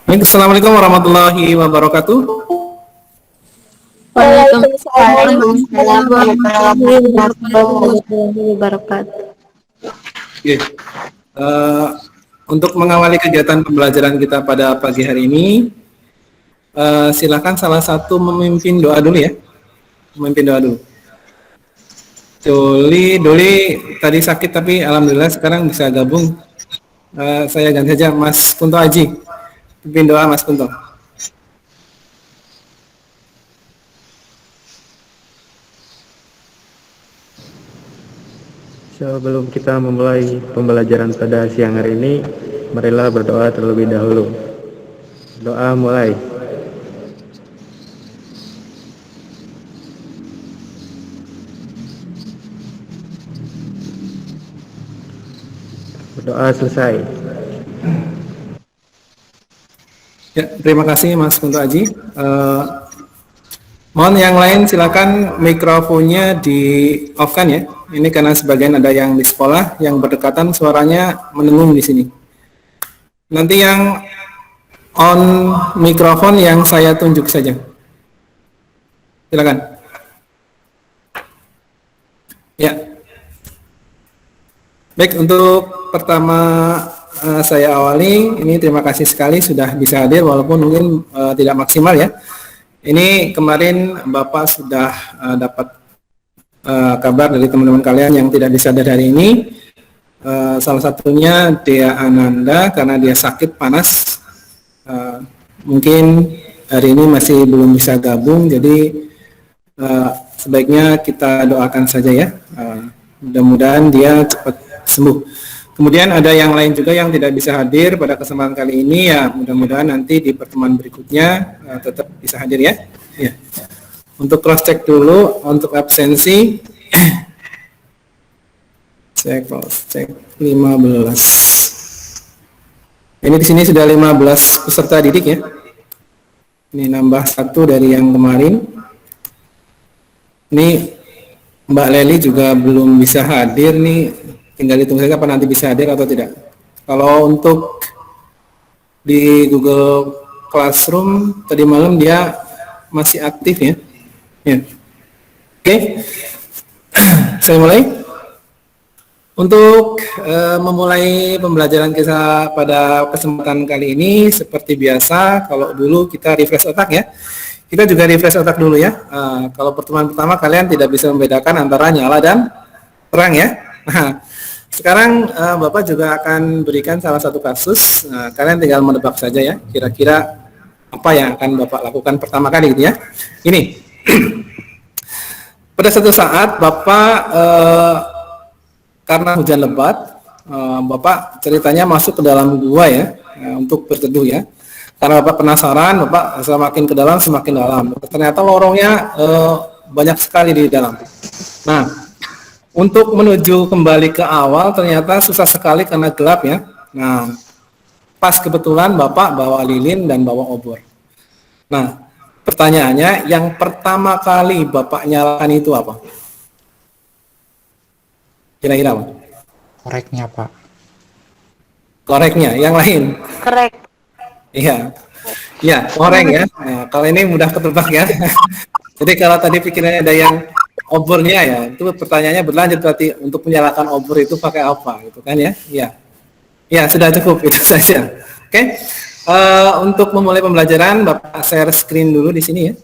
Baik, Assalamualaikum warahmatullahi wabarakatuh. Waalaikumsalam warahmatullahi wabarakatuh. Oke. Eh, untuk mengawali kegiatan pembelajaran kita pada pagi hari ini, silakan salah satu memimpin doa dulu ya. Memimpin doa dulu. Doli tadi sakit tapi alhamdulillah sekarang bisa gabung. Saya ganti saja Mas Kunto Aji. Pimpin doa Mas Kunto. Sebelum kita memulai pembelajaran pada siang hari ini, marilah berdoa terlebih dahulu. Doa mulai. Berdoa selesai. Ya, terima kasih Mas Kunto Aji. Mohon yang lain silakan mikrofonnya di off kan ya. Ini karena sebagian ada yang di sekolah yang berdekatan suaranya mendengung di sini. Nanti yang on mikrofon yang saya tunjuk saja. Silakan. Ya. Baik, untuk pertama saya awali, ini terima kasih sekali sudah bisa hadir walaupun mungkin tidak maksimal ya. Ini kemarin Bapak sudah dapat kabar dari teman-teman kalian yang tidak bisa hadir hari ini. Salah satunya Dea Ananda karena dia sakit panas. Mungkin hari ini masih belum bisa gabung, jadi sebaiknya kita doakan saja ya. Mudah-mudahan dia cepat sembuh. Kemudian ada yang lain juga yang tidak bisa hadir pada kesempatan kali ini ya, mudah-mudahan nanti di pertemuan berikutnya tetap bisa hadir ya. Ya. Untuk cross check dulu untuk absensi. Saya cross check 15. Ini di sini sudah 15 peserta didik ya. Ini nambah satu dari yang kemarin. Ini Mbak Leli juga belum bisa hadir nih. Tinggal hitung saja kapan nanti bisa hadir atau tidak. Kalau untuk di Google Classroom tadi malam dia masih aktif ya. Ya. Oke. Saya mulai. Untuk memulai pembelajaran kita pada kesempatan kali ini seperti biasa, kalau dulu kita refresh otak ya. Kita juga refresh otak dulu ya. Kalau pertemuan pertama kalian tidak bisa membedakan antara nyala dan terang ya. Nah, sekarang Bapak juga akan berikan salah satu kasus. Kalian tinggal menebak saja ya, kira-kira apa yang akan Bapak lakukan pertama kali gitu ya. Ini, pada suatu saat Bapak karena hujan lebat, Bapak ceritanya masuk ke dalam gua ya, untuk berteduh ya. Karena Bapak penasaran, Bapak semakin ke dalam semakin dalam. Ternyata lorongnya banyak sekali di dalam. Nah, untuk menuju kembali ke awal ternyata susah sekali karena gelap ya. Nah, pas kebetulan Bapak bawa lilin dan bawa obor. Nah, pertanyaannya yang pertama kali Bapak nyalakan itu apa? Kira-kira apa? Koreknya, Pak. Koreknya, yang lain? Korek. Iya, iya, koreng ya. Nah, kalau ini mudah ketebak ya. Jadi kalau tadi pikirannya ada yang obornya ya, itu pertanyaannya berlanjut berarti untuk menyalakan obor itu pakai apa gitu kan ya? Iya, ya sudah cukup itu saja. Oke, untuk memulai pembelajaran Bapak share screen dulu di sini ya.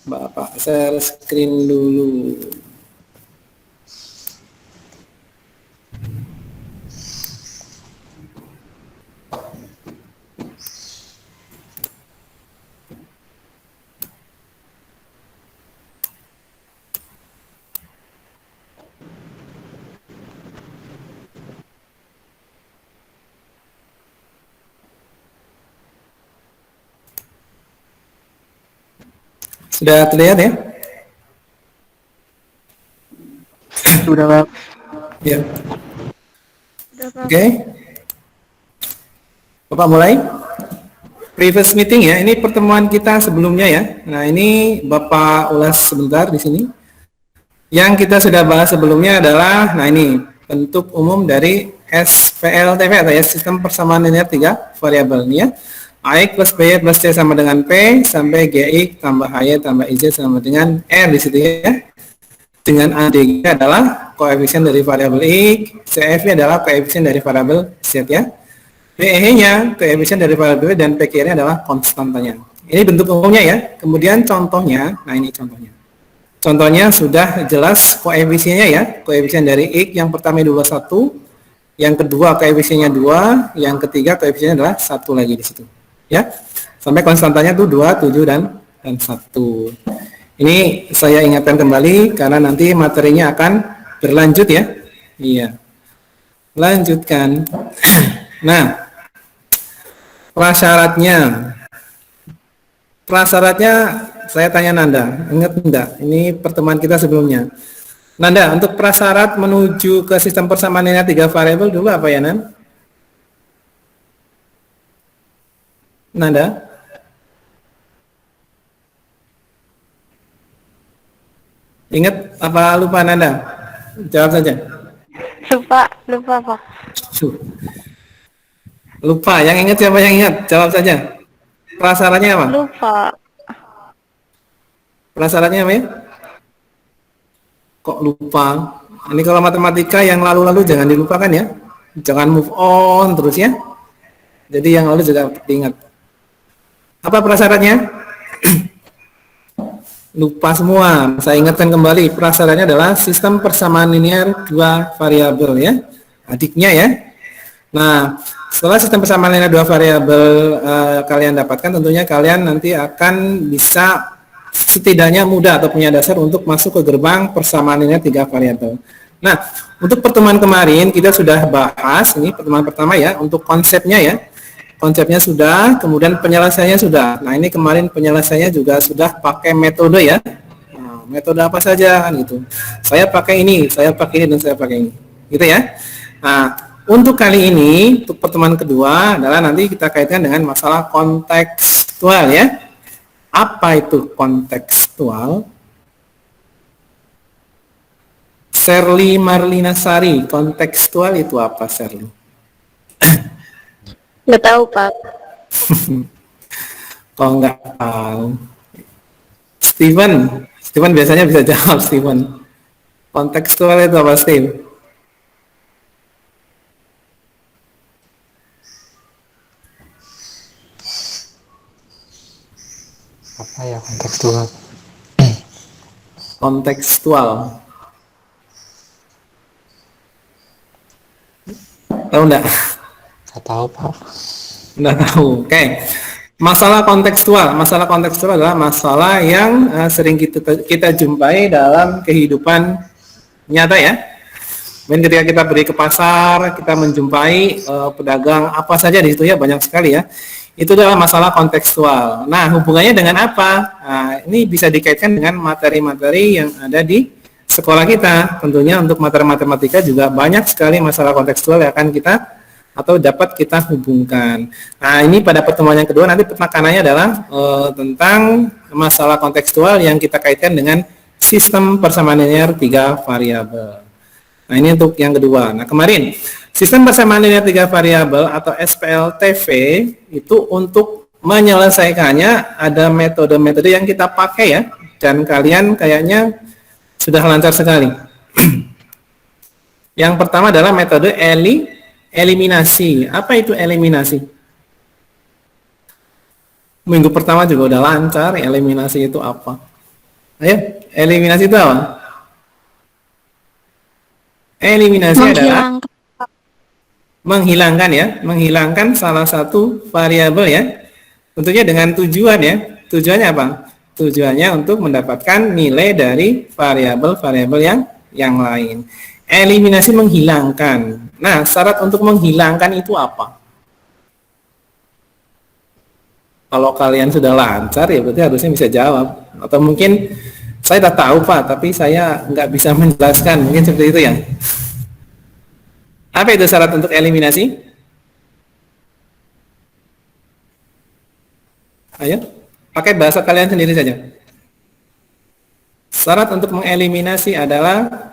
Bapak share screen dulu. Sudah terlihat ya? Sudah, Pak. Ya. Oke. Bapak mulai. Previous meeting ya, ini pertemuan kita sebelumnya ya. Nah, ini Bapak ulas sebentar di sini. Yang kita sudah bahas sebelumnya adalah, nah ini bentuk umum dari SPLTV atau ya sistem persamaan linear 3 variabel ini ya. AX plus BY plus C sama dengan P sampai GX tambah HY tambah IZ sama dengan R di situ ya. Dengan ADG adalah koefisien dari variabel X, CF adalah koefisien dari variabel Z ya. PE-nya koefisien dari variabel dan PQ-nya adalah konstantanya. Ini bentuk umumnya ya. Kemudian contohnya, nah ini contohnya. Contohnya sudah jelas koefisiennya ya. Koefisien dari X yang pertama dulu 1, yang kedua koefisiennya 2, yang ketiga koefisiennya adalah 1 lagi di situ. Ya. Sampai konstantanya tuh 2, 7 dan 1. Ini saya ingatkan kembali karena nanti materinya akan berlanjut ya. Iya. Lanjutkan. Nah, prasyaratnya saya tanya Nanda, ingat enggak? Ini pertemuan kita sebelumnya. Nanda, untuk prasyarat menuju ke sistem persamaan linear 3 variabel dulu apa ya, Nan? Nanda? Ingat apa lupa Nanda? Jawab saja. Lupa Pak. Lupa, yang ingat siapa yang ingat? Jawab saja. Prasyaratnya apa? Lupa. Prasyaratnya apa ya? Kok lupa? Ini kalau matematika yang lalu-lalu jangan dilupakan ya. Jangan move on terus ya. Jadi yang lalu juga diingat. Apa prasyaratnya? Lupa semua. Saya ingatkan kembali. Prasyaratnya adalah sistem persamaan linear 2 variabel ya. Adiknya ya. Nah, setelah sistem persamaan linear 2 variabel kalian dapatkan, tentunya kalian nanti akan bisa setidaknya mudah atau punya dasar untuk masuk ke gerbang persamaan linear 3 variabel. Nah, untuk pertemuan kemarin kita sudah bahas, ini pertemuan pertama ya, untuk konsepnya ya. Konsepnya sudah, kemudian penyelesaiannya sudah. Nah, ini kemarin penyelesaiannya juga sudah pakai metode ya. Nah, metode apa saja kan gitu. Saya pakai ini, saya pakai ini, dan saya pakai ini. Gitu ya. Nah, untuk kali ini, untuk pertemuan kedua adalah nanti kita kaitkan dengan masalah kontekstual ya. Apa itu kontekstual? Sherly Marlina Sari, kontekstual itu apa, Sherly? Nggak tahu Pak. Kalau nggak tahu, Steven biasanya bisa jawab. Steven, kontekstual itu apa, Steve? Apa ya kontekstual? Kontekstual. Tahu nggak? Nggak tahu Pak. Nggak tahu. Oke. Masalah kontekstual adalah masalah yang sering kita jumpai dalam kehidupan nyata ya. Dan ketika kita pergi ke pasar, kita menjumpai pedagang apa saja di situ ya, banyak sekali ya. Itu adalah masalah kontekstual. Nah, hubungannya dengan apa? Nah, ini bisa dikaitkan dengan materi-materi yang ada di sekolah kita. Tentunya untuk materi matematika juga banyak sekali masalah kontekstual yang akan kita atau dapat kita hubungkan. Nah, ini pada pertemuan yang kedua nanti penekanannya adalah tentang masalah kontekstual yang kita kaitkan dengan sistem persamaan linear 3 variabel. Nah, ini untuk yang kedua. Nah, kemarin sistem persamaan linear 3 variabel atau SPLTV itu untuk menyelesaikannya ada metode-metode yang kita pakai ya, dan kalian kayaknya sudah lancar sekali. Yang pertama adalah metode eliminasi. Apa itu eliminasi? Minggu pertama juga udah lancar. Eliminasi itu apa? Ayo, eliminasi itu apa? Eliminasi adalah menghilangkan ya, menghilangkan salah satu variabel ya. Tentunya dengan tujuan ya. Tujuannya apa? Tujuannya untuk mendapatkan nilai dari variabel-variabel yang lain. Eliminasi menghilangkan. Nah, syarat untuk menghilangkan itu apa? Kalau kalian sudah lancar ya berarti harusnya bisa jawab. Atau mungkin saya tak tahu Pak, tapi saya nggak bisa menjelaskan. Mungkin seperti itu ya. Apa itu syarat untuk eliminasi? Ayo, pakai bahasa kalian sendiri saja. Syarat untuk mengeliminasi adalah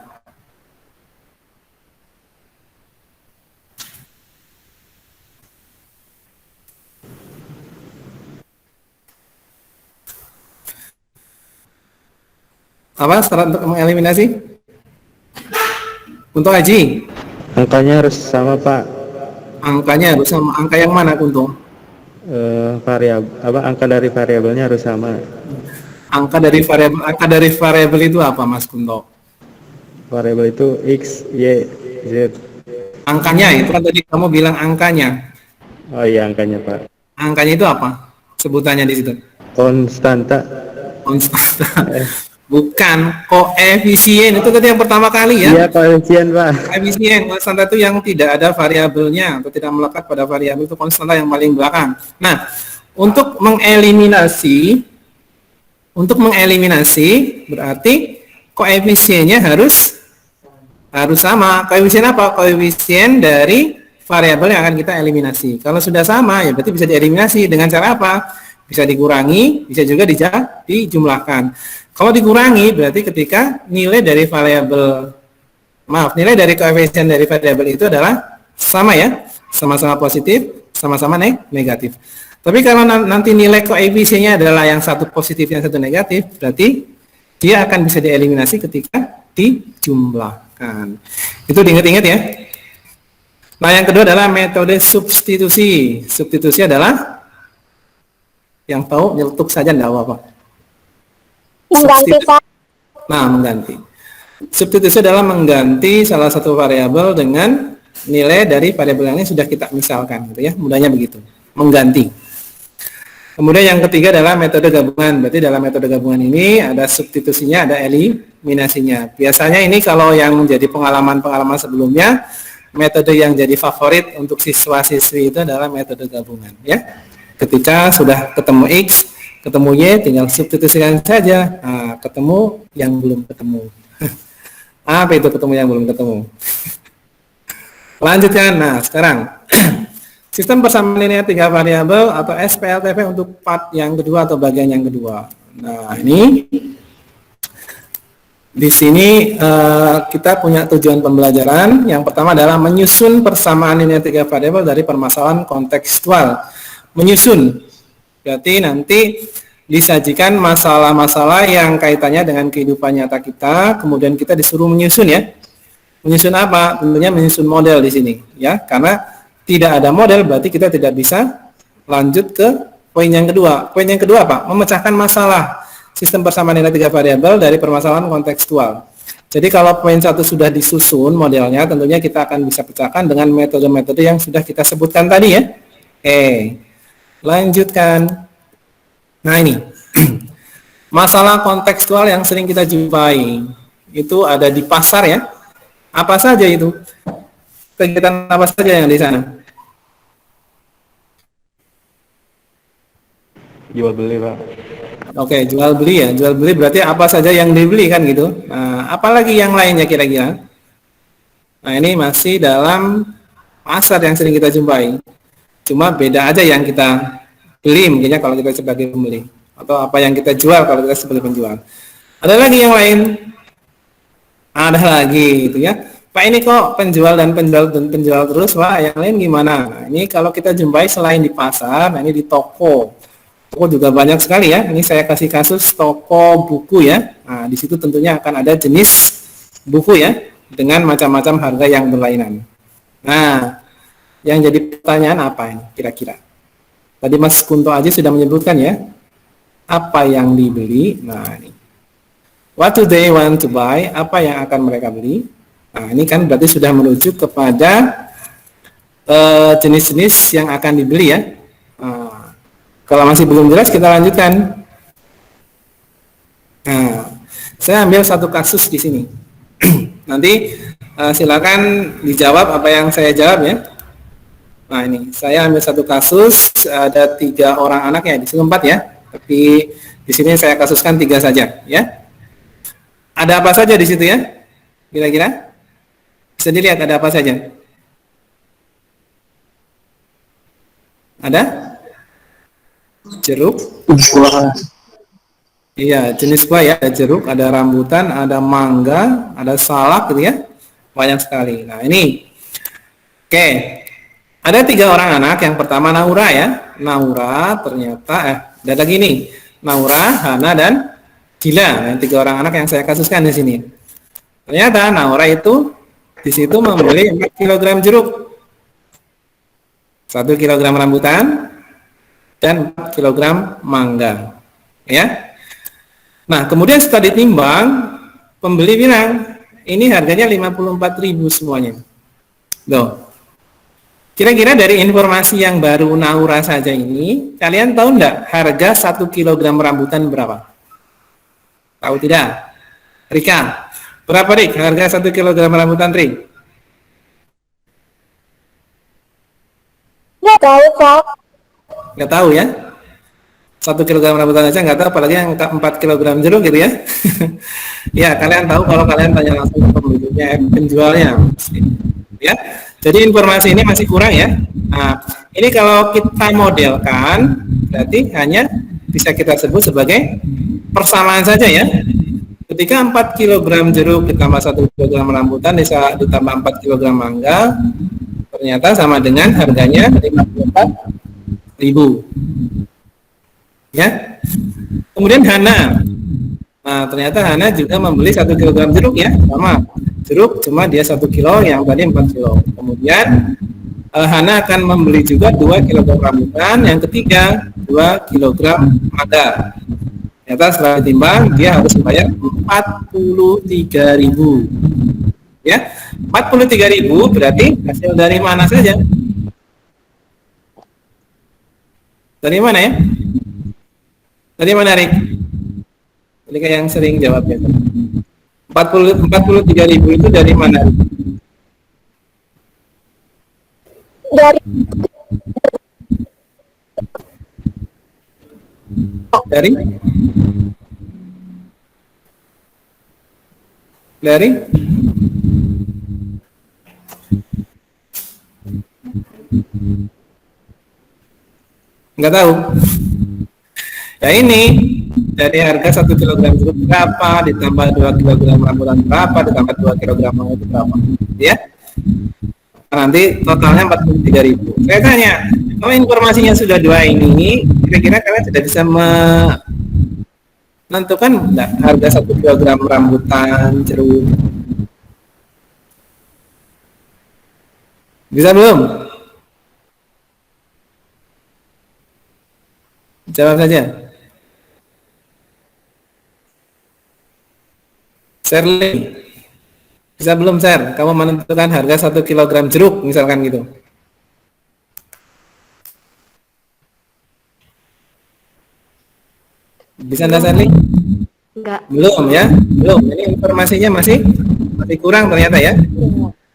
Apa syarat untuk mengeliminasi? Untuk Haji, Angkanya harus sama Pak. angkanya harus sama. Angka yang mana, Kunto? Angka dari variabelnya harus sama. Angka dari variabel itu apa, Mas Kunto? Variabel itu X, Y, Z. Angkanya itu kan tadi kamu bilang angkanya. Oh iya, angkanya Pak. Angkanya itu apa? Sebutannya di situ. Konstanta. Konstanta. Bukan, koefisien itu tadi yang pertama kali ya. Iya, koefisien Pak. Koefisien konstanta itu yang tidak ada variabelnya atau tidak melekat pada variabel, itu konstanta yang paling belakang. Nah, untuk mengeliminasi berarti koefisiennya harus sama. Koefisien apa? Koefisien dari variabel yang akan kita eliminasi. Kalau sudah sama ya berarti bisa dieliminasi dengan cara apa? Bisa dikurangi, bisa juga dijumlahkan. Kalau dikurangi berarti ketika nilai dari koefisien dari variabel itu adalah sama ya, sama-sama positif, sama-sama negatif. Tapi kalau nanti nilai koefisiennya adalah yang satu positif, yang satu negatif, berarti dia akan bisa dieliminasi ketika dijumlahkan. Itu diingat-ingat ya. Nah, yang kedua adalah metode substitusi. Substitusi adalah yang tahu nyeletuk saja enggak apa-apa. Mengganti, Pak. Nah, mengganti. Substitusi adalah mengganti salah satu variabel dengan nilai dari variabel yang sudah kita misalkan, gitu ya. Mudahnya begitu. Mengganti. Kemudian yang ketiga adalah metode gabungan. Berarti dalam metode gabungan ini ada substitusinya, ada eliminasinya. Biasanya ini kalau yang menjadi pengalaman-pengalaman sebelumnya, metode yang jadi favorit untuk siswa-siswi itu adalah metode gabungan, ya. Ketika sudah ketemu X, ketemu Y, tinggal substitusikan saja. Nah, ketemu yang belum ketemu. Apa itu ketemu yang belum ketemu? Lanjutkan. Nah, sekarang sistem persamaan linear 3 variabel atau SPLTP untuk part yang kedua atau bagian yang kedua. Nah, ini di sini kita punya tujuan pembelajaran. Yang pertama adalah menyusun persamaan linear 3 variabel dari permasalahan kontekstual. Menyusun berarti nanti disajikan masalah-masalah yang kaitannya dengan kehidupan nyata kita, kemudian kita disuruh menyusun ya. Menyusun apa? Tentunya menyusun model di sini ya, karena tidak ada model berarti kita tidak bisa lanjut ke poin yang kedua. Poin yang kedua apa? Memecahkan masalah sistem persamaan nilai 3 variabel dari permasalahan kontekstual. Jadi kalau poin 1 sudah disusun modelnya, tentunya kita akan bisa pecahkan dengan metode-metode yang sudah kita sebutkan tadi ya. Lanjutkan. Nah ini masalah kontekstual yang sering kita jumpai itu ada di pasar ya. Apa saja itu? Kegiatan apa saja yang di sana? Jual beli Pak. Oke, jual beli ya. Jual beli berarti apa saja yang dibeli kan gitu. Nah, apalagi yang lainnya kira-kira? Nah, ini masih dalam pasar yang sering kita jumpai. Cuma beda aja yang kita beli mungkinnya kalau kita sebagai pembeli, atau apa yang kita jual kalau kita sebagai penjual. Ada lagi yang lain? Ada lagi gitu ya. Pak, ini kok penjual dan penjual terus, Pak, yang lain gimana? Nah, ini kalau kita jumpai selain di pasar, nah ini di toko. Toko juga banyak sekali ya. Ini saya kasih kasus toko buku ya. Nah, di situ tentunya akan ada jenis buku ya dengan macam-macam harga yang berlainan. Nah, yang jadi pertanyaan apa ini kira-kira? Tadi Mas Kunto Aji sudah menyebutkan ya, apa yang dibeli. Nah ini, what do they want to buy? Apa yang akan mereka beli? Nah ini kan berarti sudah menuju kepada jenis-jenis yang akan dibeli ya. Kalau masih belum jelas kita lanjutkan. Nah, saya ambil satu kasus di sini. Nanti silakan dijawab apa yang saya jawab ya. Nah ini saya ambil satu kasus, ada 3 orang anak ya, di sini 4 ya, tapi di sini saya kasuskan 3 saja ya. Ada apa saja di situ ya? Kira-kira bisa dilihat ada apa saja? Ada? Jeruk? Iya, jenis buah ya, ada jeruk, ada rambutan, ada mangga, ada salak gitu ya, banyak sekali. Nah ini, oke. Ada 3 orang anak. Yang pertama Naura ya. Naura ternyata ada lagi nih. Naura, Hana dan Gila, yang 3 orang anak yang saya kasuskan di sini. Ternyata Naura itu di situ membeli 4 kg jeruk, 1 kg rambutan, dan 4 kg mangga. Ya. Nah, kemudian setelah ditimbang, pembeli bilang, ini harganya 54.000 semuanya. Loh. Kira-kira dari informasi yang baru Naura saja ini, kalian tahu enggak harga 1 kg rambutan berapa? Tahu tidak? Rika, berapa Rik harga 1 kg rambutan, Rik? Nggak tahu, Kak. Nggak tahu ya? 1 kg rambutan aja nggak tahu, apalagi yang 4 kg jeruk gitu ya. Ya, kalian tahu kalau kalian tanya langsung ke pembelinya, penjualnya. Ya, jadi informasi ini masih kurang ya. Nah, ini kalau kita modelkan, berarti hanya bisa kita sebut sebagai persamaan saja ya. Ketika 4 kg jeruk ditambah 1 kg rambutan ditambah 4 kg mangga, ternyata sama dengan harganya 54.000. Ya. Kemudian Hana. Nah, ternyata Hana juga membeli 1 kg jeruk ya, sama. Jeruk cuma dia 1 kilo, yang tadi 4 kilo. Kemudian Hana akan membeli juga 2 kg rambutan, yang ketiga 2 kg mangga. Ternyata setelah ditimbang dia harus membayar 43.000. Ya, 43.000 berarti hasil dari mana saja? Dari mana ya? Dari mana, Rik? Ini kayak yang sering jawab ya. 43.000 itu dari mana? Dari Dari? Dari? Enggak tahu. Ya ini dari harga 1 kg jeruk berapa, ditambah 2 kg rambutan berapa, ditambah 2 kg mangga berapa, ya? Nanti totalnya 43.000. Saya tanya, kalau informasinya sudah 2 ini, kira-kira kalian sudah bisa menentukan enggak harga 1 kg rambutan jeruk? Bisa belum? Jawab saja. Sherly, bisa belum Sher? Kamu menentukan harga 1 kg jeruk misalkan gitu. Bisa enggak Sherly? enggak. Belum ya? Belum. Ini informasinya masih kurang ternyata ya?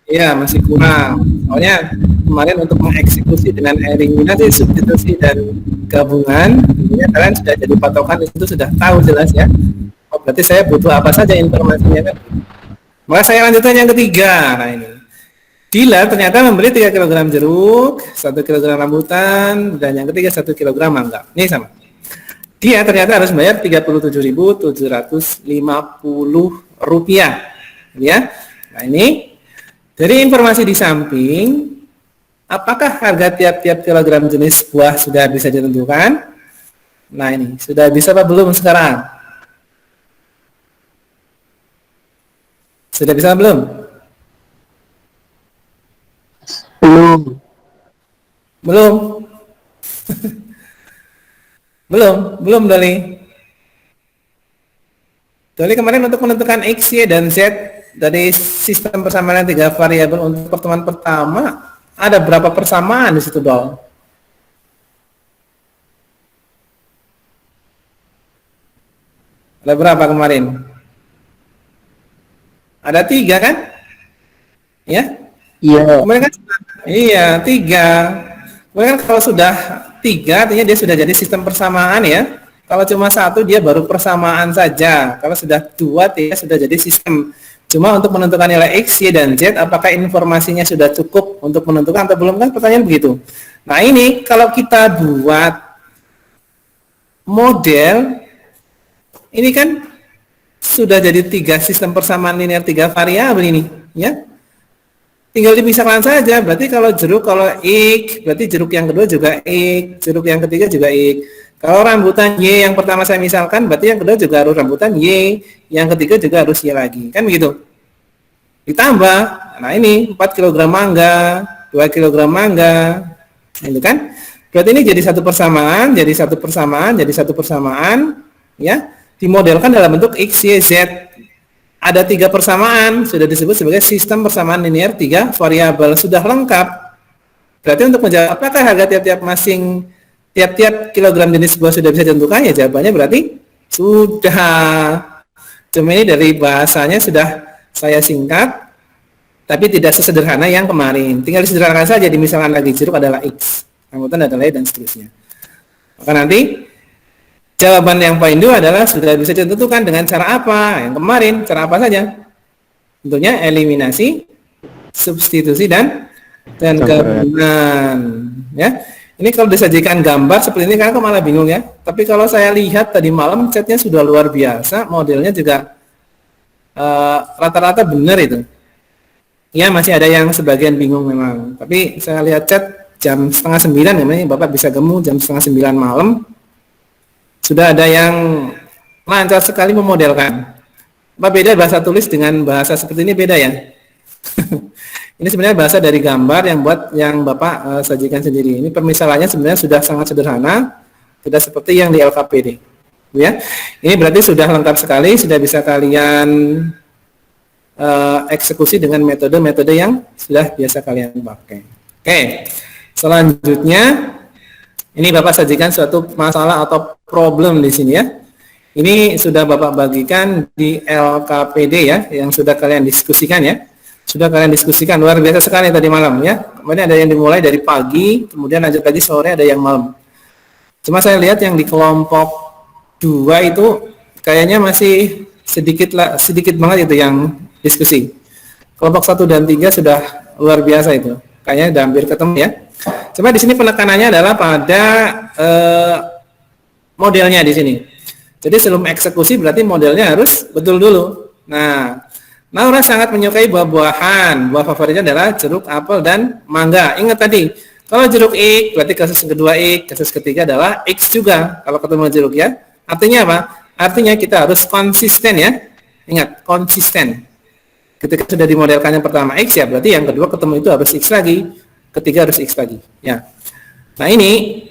Iya, masih kurang. Soalnya kemarin untuk mengeksekusi dengan eliminasi, substitusi, dan gabungan, tentunya kalian sudah jadi patokan itu sudah tahu jelas ya. Oh, berarti saya butuh apa saja informasinya kan? Maka saya lanjutkan yang ketiga. Nah ini, Dila ternyata membeli 3 kg jeruk, 1 kg rambutan, dan yang ketiga 1 kg mangga. Ini sama. Dia ternyata harus bayar Rp37.750. Ya. Nah ini dari informasi di samping, apakah harga tiap-tiap kilogram jenis buah sudah bisa ditentukan? Nah ini, sudah bisa apa belum sekarang? Sudah bisa belum? Belum. Belum? Belum Doli. Doli kemarin untuk menentukan X, Y, dan Z dari sistem persamaan 3 variabel untuk pertemuan pertama, ada berapa persamaan di situ, Dol? Ada berapa kemarin? Ada 3 kan? Ya? Iya. Kemarin kan? Iya, 3. Kemudian kalau sudah 3, artinya dia sudah jadi sistem persamaan ya. Kalau cuma 1, dia baru persamaan saja. Kalau sudah 2, dia sudah jadi sistem. Cuma untuk menentukan nilai X, Y, dan Z, apakah informasinya sudah cukup untuk menentukan atau belum, kan pertanyaan begitu. Nah ini kalau kita buat model, ini kan sudah jadi 3 sistem persamaan linear 3 variabel ini, ya. Tinggal dipisahkan saja. Berarti kalau jeruk, kalau X, berarti jeruk yang kedua juga X, jeruk yang ketiga juga X. Kalau rambutan Y yang pertama saya misalkan, berarti yang kedua juga harus rambutan Y, yang ketiga juga harus Y lagi, kan begitu. Ditambah, nah ini 4 kg mangga, 2 kg mangga, itu kan. Berarti ini jadi satu persamaan, jadi satu persamaan, jadi satu persamaan, ya. Dimodelkan dalam bentuk X, Y, Z. Ada 3 persamaan, sudah disebut sebagai sistem persamaan linear 3 variabel, sudah lengkap. Berarti untuk menjawab apakah harga tiap-tiap kilogram jenis buah sudah bisa ditentukan, ya jawabannya berarti sudah. Cuma ini dari bahasanya sudah saya singkat, tapi tidak sesederhana yang kemarin. Tinggal disederhanakan saja, misalkan lagi jeruk adalah X, rambutan adalah Y, dan seterusnya. Maka nanti jawaban yang poin 2 adalah sudah bisa ditentukan dengan cara apa? Yang kemarin, cara apa saja? Tentunya eliminasi, substitusi, dan gabungan. Ya. Ini kalau disajikan gambar seperti ini, kakak malah bingung ya. Tapi kalau saya lihat tadi malam chatnya sudah luar biasa, modelnya juga rata-rata benar itu. Ya, masih ada yang sebagian bingung memang. Tapi saya lihat chat jam 8:30, namanya Bapak bisa gemu jam 8:30 malam. Sudah ada yang lancar sekali memodelkan. Apa beda bahasa tulis dengan bahasa seperti ini, beda ya? Ini sebenarnya bahasa dari gambar yang Bapak sajikan sendiri. Ini permisalannya sebenarnya sudah sangat sederhana, tidak seperti yang di LKPD. Ya, ini berarti sudah lengkap sekali, sudah bisa kalian eksekusi dengan metode-metode yang sudah biasa kalian pakai. Oke, selanjutnya ini Bapak sajikan suatu masalah atau problem di sini ya. Ini sudah Bapak bagikan di LKPD ya, yang sudah kalian diskusikan ya. Sudah kalian diskusikan, luar biasa sekali tadi malam ya. Kemudian ada yang dimulai dari pagi, kemudian lanjut lagi sore, ada yang malam. Cuma saya lihat yang di kelompok 2 itu kayaknya masih sedikit banget itu yang diskusi. Kelompok 1 dan 3 sudah luar biasa itu. Kayaknya udah hampir ketemu ya. Cuma di sini penekanannya adalah pada modelnya di sini. Jadi sebelum eksekusi berarti modelnya harus betul dulu. Nah, Naura sangat menyukai buah-buahan. Buah favoritnya adalah jeruk, apel, dan mangga. Ingat tadi, kalau jeruk X, berarti kasus kedua X, kasus ketiga adalah X juga. Kalau ketemu jeruk ya. Artinya apa? Artinya kita harus konsisten ya. Ingat, konsisten. Ketika sudah dimodelkan yang pertama X ya, berarti yang kedua ketemu itu harus X lagi. Ketiga harus X lagi. Ya. Nah ini,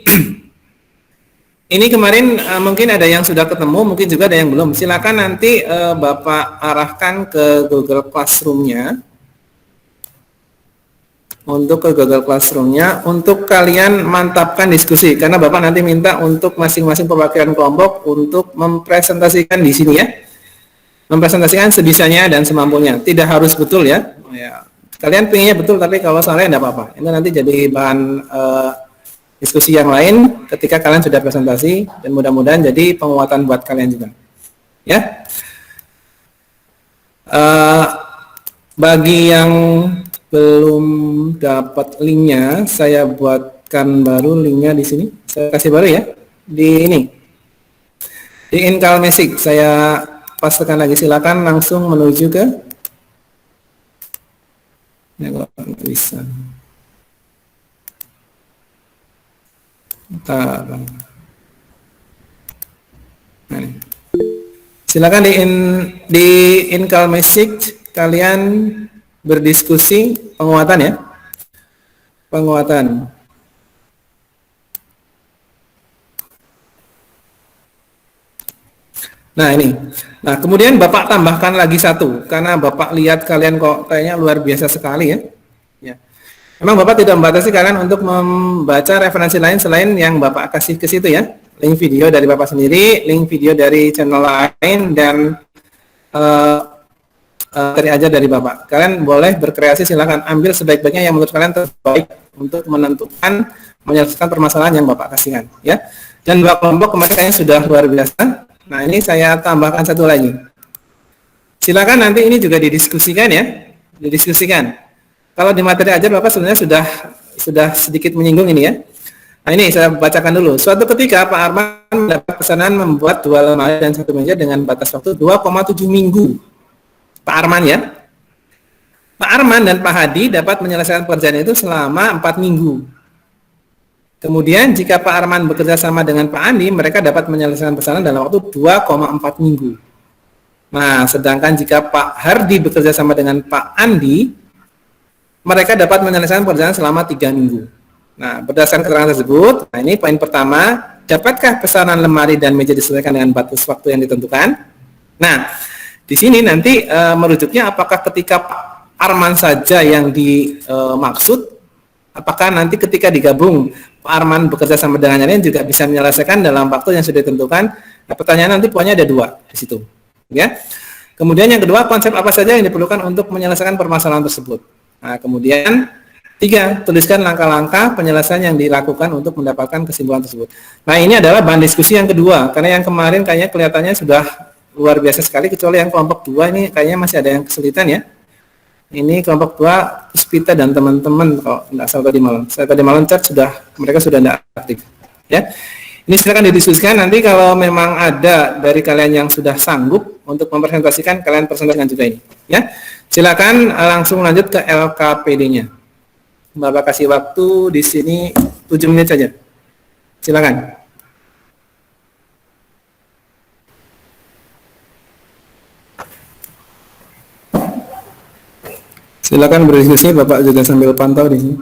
ini kemarin mungkin ada yang sudah ketemu, mungkin juga ada yang belum. Silakan nanti Bapak arahkan ke Google Classroom-nya. Untuk ke Google Classroom-nya, untuk kalian mantapkan diskusi. Karena Bapak nanti minta untuk masing-masing perwakilan kelompok untuk mempresentasikan di sini ya. Mempresentasikan sebisanya dan semampunya. Tidak harus betul ya. Kalian pengennya betul, tapi kalau salah tidak apa-apa. Ini nanti jadi bahan diskusi yang lain ketika kalian sudah presentasi, dan mudah-mudahan jadi penguatan buat kalian juga ya. Bagi yang belum dapat linknya, saya buatkan baru linknya di sini. Saya kasih baru ya di ini di Incalmesic. Saya pastikan lagi, silakan langsung menuju ke bisa. Nah, silakan di Incalmesic kalian berdiskusi penguatan ya, penguatan. Nah ini, nah kemudian Bapak tambahkan lagi satu, karena Bapak lihat kalian kok kayaknya luar biasa sekali ya. Memang Bapak tidak membatasi kalian untuk membaca referensi lain selain yang Bapak kasih ke situ ya. Link video dari Bapak sendiri, link video dari channel lain, dan materi aja dari Bapak. Kalian boleh berkreasi, silakan ambil sebaik-baiknya yang menurut kalian terbaik untuk menentukan, menyelesaikan permasalahan yang Bapak kasihkan ya. Dan 2 kelompok kemarin kayaknya sudah luar biasa. Nah ini saya tambahkan satu lagi. Silakan nanti ini juga didiskusikan ya, didiskusikan. Kalau di materi aja Bapak sebenarnya sudah sedikit menyinggung ini ya. Nah ini saya bacakan dulu. Suatu ketika Pak Arman mendapat pesanan membuat 2 lemari dan 1 meja dengan batas waktu 2,7 minggu. Pak Arman ya. Pak Arman dan Pak Hadi dapat menyelesaikan pekerjaan itu selama 4 minggu. Kemudian jika Pak Arman bekerja sama dengan Pak Andi, mereka dapat menyelesaikan pesanan dalam waktu 2,4 minggu. Nah, sedangkan jika Pak Hardi bekerja sama dengan Pak Andi, mereka dapat menyelesaikan pekerjaan selama 3 minggu. Nah, berdasarkan keterangan tersebut, nah ini poin pertama, dapatkah pesanan lemari dan meja disesuaikan dengan batas waktu yang ditentukan? Nah, di sini nanti merujuknya apakah ketika Pak Arman saja yang dimaksud, apakah nanti ketika digabung Pak Arman bekerja sama dengan yang lain juga bisa menyelesaikan dalam waktu yang sudah ditentukan? Nah, pertanyaan nanti poinnya ada 2 di situ, ya. Kemudian yang kedua, konsep apa saja yang diperlukan untuk menyelesaikan permasalahan tersebut? Nah, kemudian 3, tuliskan langkah-langkah penyelesaian yang dilakukan untuk mendapatkan kesimpulan tersebut. Nah, ini adalah bahan diskusi yang kedua, karena yang kemarin kayaknya kelihatannya sudah luar biasa sekali, kecuali yang kelompok 2 ini kayaknya masih ada yang kesulitan ya. Ini kelompok 2, Puspita dan teman-teman, kalau tidak salah tadi malam. Saya tadi malam chat mereka sudah tidak aktif. Ya, ini silakan didiskusikan. Nanti kalau memang ada dari kalian yang sudah sanggup untuk mempresentasikan, kalian presentasikan juga ini. Ya, silakan langsung lanjut ke LKPD-nya. Bapak kasih waktu di sini 7 menit saja. Silakan. Silakan berdiskusi, Bapak juga sambil pantau di sini.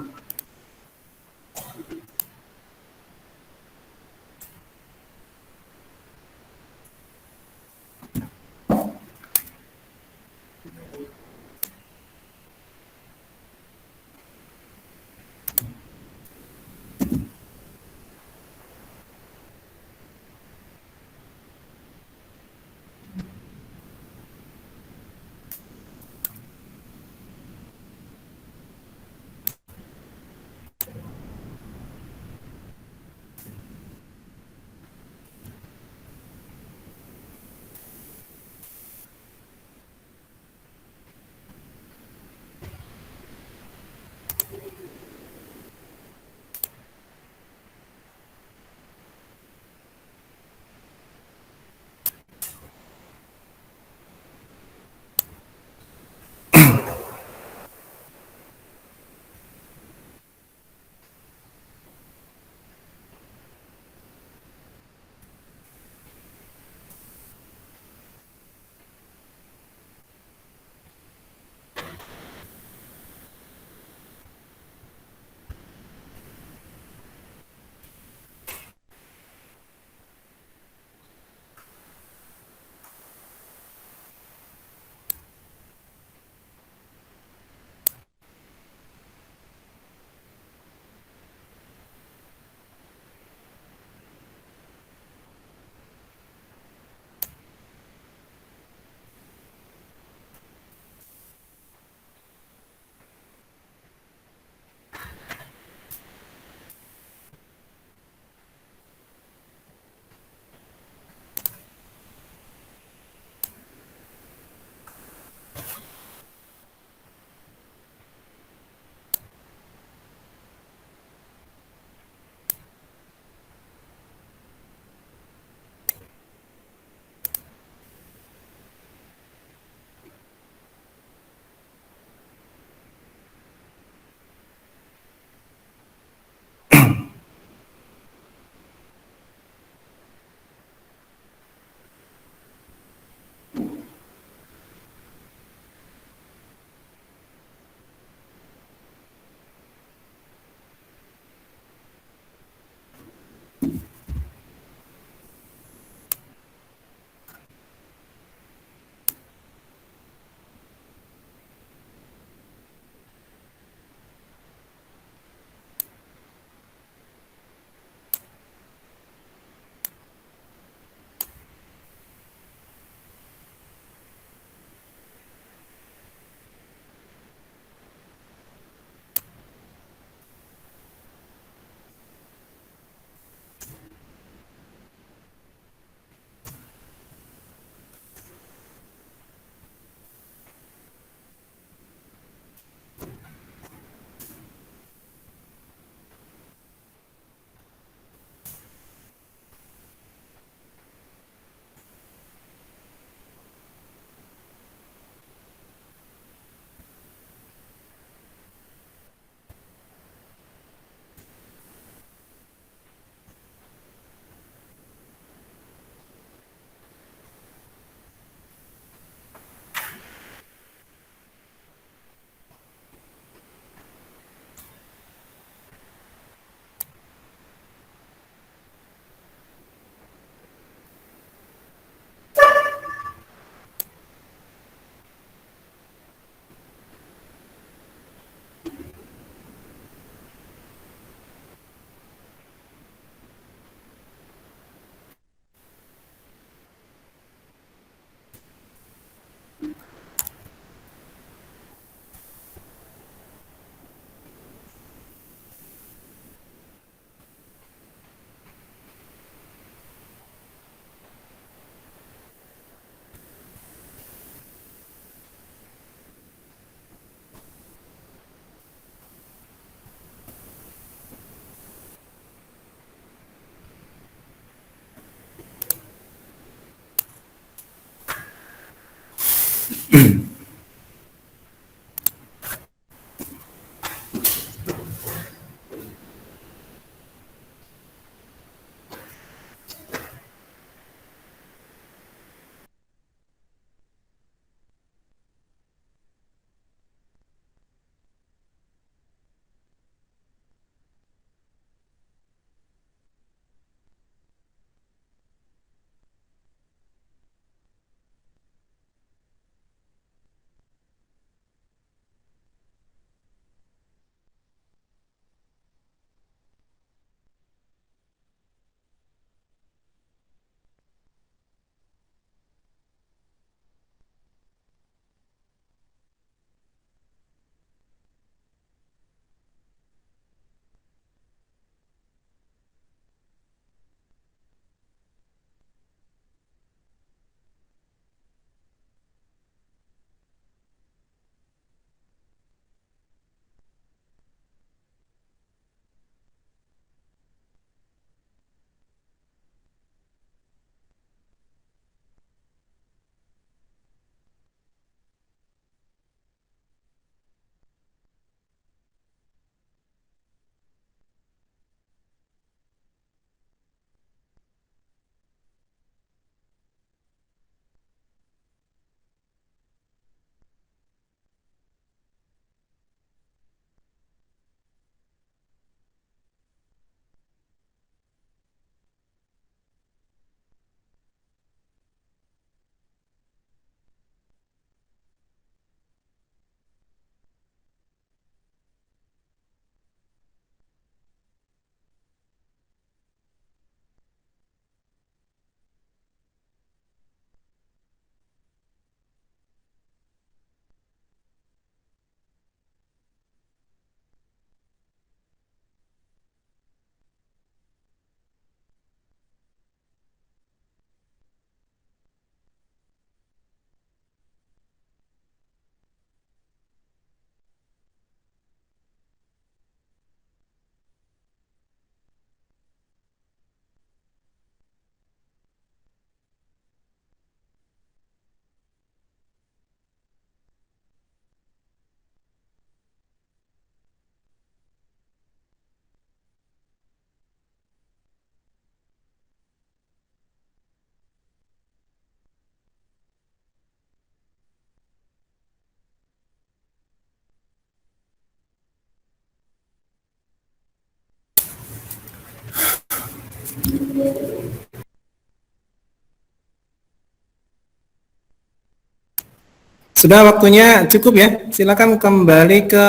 Sudah waktunya cukup ya. Silakan kembali ke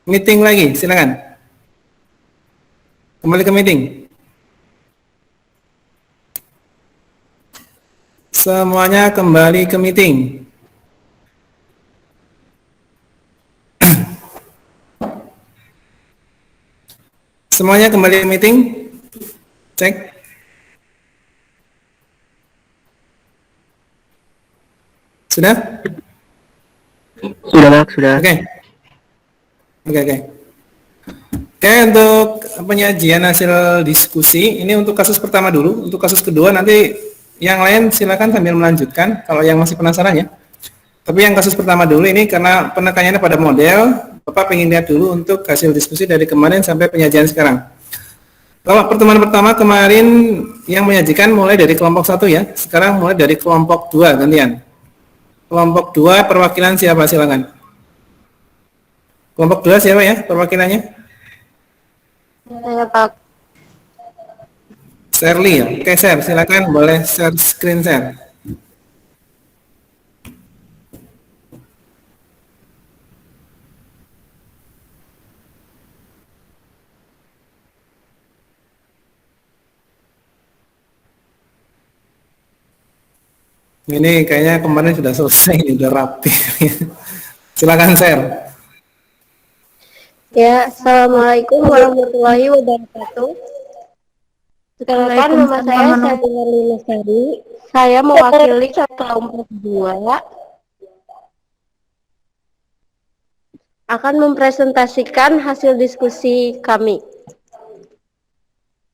meeting lagi. Silakan. Kembali ke meeting. Semuanya kembali ke meeting. Semuanya kembali ke meeting. Cek. Sudah? Sudah, Mak, sudah. Oke. Oke. Oke, untuk penyajian hasil diskusi, ini untuk kasus pertama dulu. Untuk kasus kedua nanti yang lain silakan sambil melanjutkan kalau yang masih penasaran ya. Tapi yang kasus pertama dulu ini karena penekanannya pada model, Bapak pengen lihat dulu untuk hasil diskusi dari kemarin sampai penyajian sekarang. Kalau pertemuan pertama kemarin yang menyajikan mulai dari kelompok 1 ya, sekarang mulai dari kelompok 2 gantian. Kelompok 2 perwakilan siapa silakan? Kelompok 2 siapa ya perwakilannya? Saya Pak. Shirley ya. Oke, share. Silakan boleh share screen share. Ini kayaknya kemarin sudah selesai, sudah rapi. Silakan share. Ya, Assalamualaikum warahmatullahi wabarakatuh. Perkenalkan nama saya Sarina Lestari. Saya mewakili kelompok 2 akan mempresentasikan hasil diskusi kami.